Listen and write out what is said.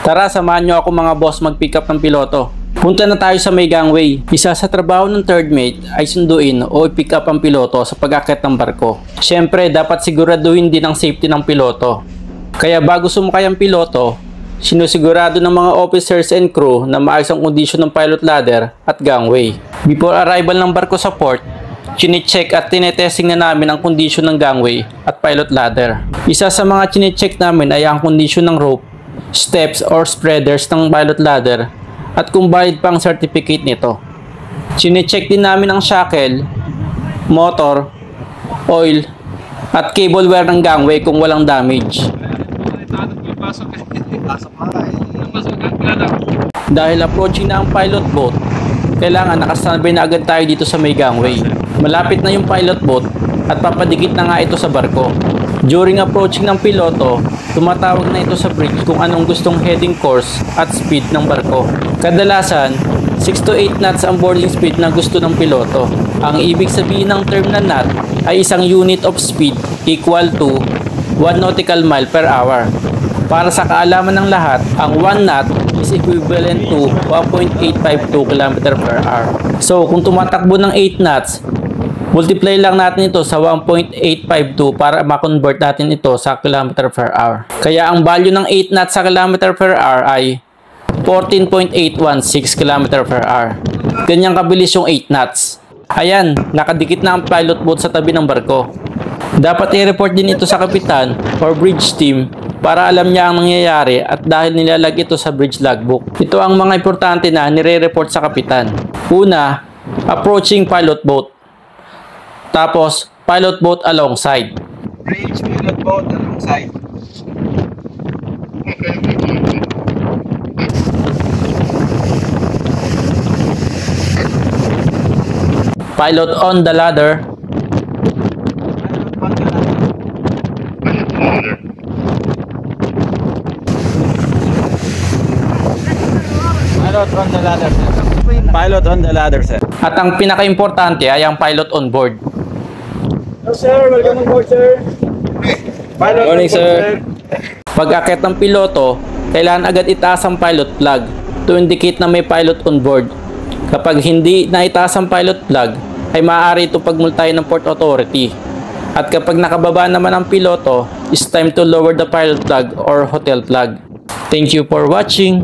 Tara, samahan nyo ako mga boss mag-pick up ng piloto. Punta na tayo sa may gangway. Isa sa trabaho ng third mate ay sunduin o i-pick up ang piloto sa pag-akit ng barko. Siyempre, dapat siguraduhin din ang safety ng piloto. Kaya bago sumakay ang piloto, sinusigurado ng mga officers and crew na maayos ang kondisyon ng pilot ladder at gangway. Before arrival ng barko sa port, chine-check at tinetesting na namin ang kondisyon ng gangway at pilot ladder. Isa sa mga chine-check namin ay ang kondisyon ng rope, steps or spreaders ng pilot ladder at kung valid pa ang certificate nito. Chine-check din namin ang shackle, motor, oil at cable wear ng gangway kung walang damage. Dahil approaching na ang pilot boat, kailangan nakastandby na agad tayo dito sa may gangway. Malapit na yung pilot boat at papadikit na nga ito sa barko. During approaching ng piloto, tumatawag na ito sa bridge kung anong gustong heading course at speed ng barko. Kadalasan, 6 to 8 knots ang boarding speed na gusto ng piloto. Ang ibig sabihin ng term na knot ay isang unit of speed equal to 1 nautical mile per hour. Para sa kaalaman ng lahat, ang 1 knot is equivalent to 1.852 km per hour. So, kung tumatakbo ng 8 knots, multiply lang natin ito sa 1.852 para ma-convert natin ito sa km per hour. Kaya ang value ng 8 knots sa km per hour ay 14.816 km per hour. Ganyang kabilis yung 8 knots. Ayan, nakadikit na ang pilot boat sa tabi ng barko. Dapat i-report din ito sa kapitan or bridge team para alam niya ang nangyayari at dahil nilalag ito sa bridge logbook. Ito ang mga importante na nire-report sa kapitan. Una, approaching pilot boat. Tapos, pilot boat alongside. Bridge, pilot boat alongside. Pilot on the ladder. Pilot on the ladder, sir. Pilot on the ladder, sir. At ang pinaka-importante ay ang pilot on board. Hello, sir. Welcome on board, sir. Pilot Morning, on board, sir. Pag-akit ng piloto, kailangan agad itaas ang pilot flag to indicate na may pilot on board. Kapag hindi na itaas ang pilot flag, ay maaari ito pagmultahin ng port authority. At kapag nakababa naman ang piloto, it's time to lower the pilot flag or hotel flag. Thank you for watching.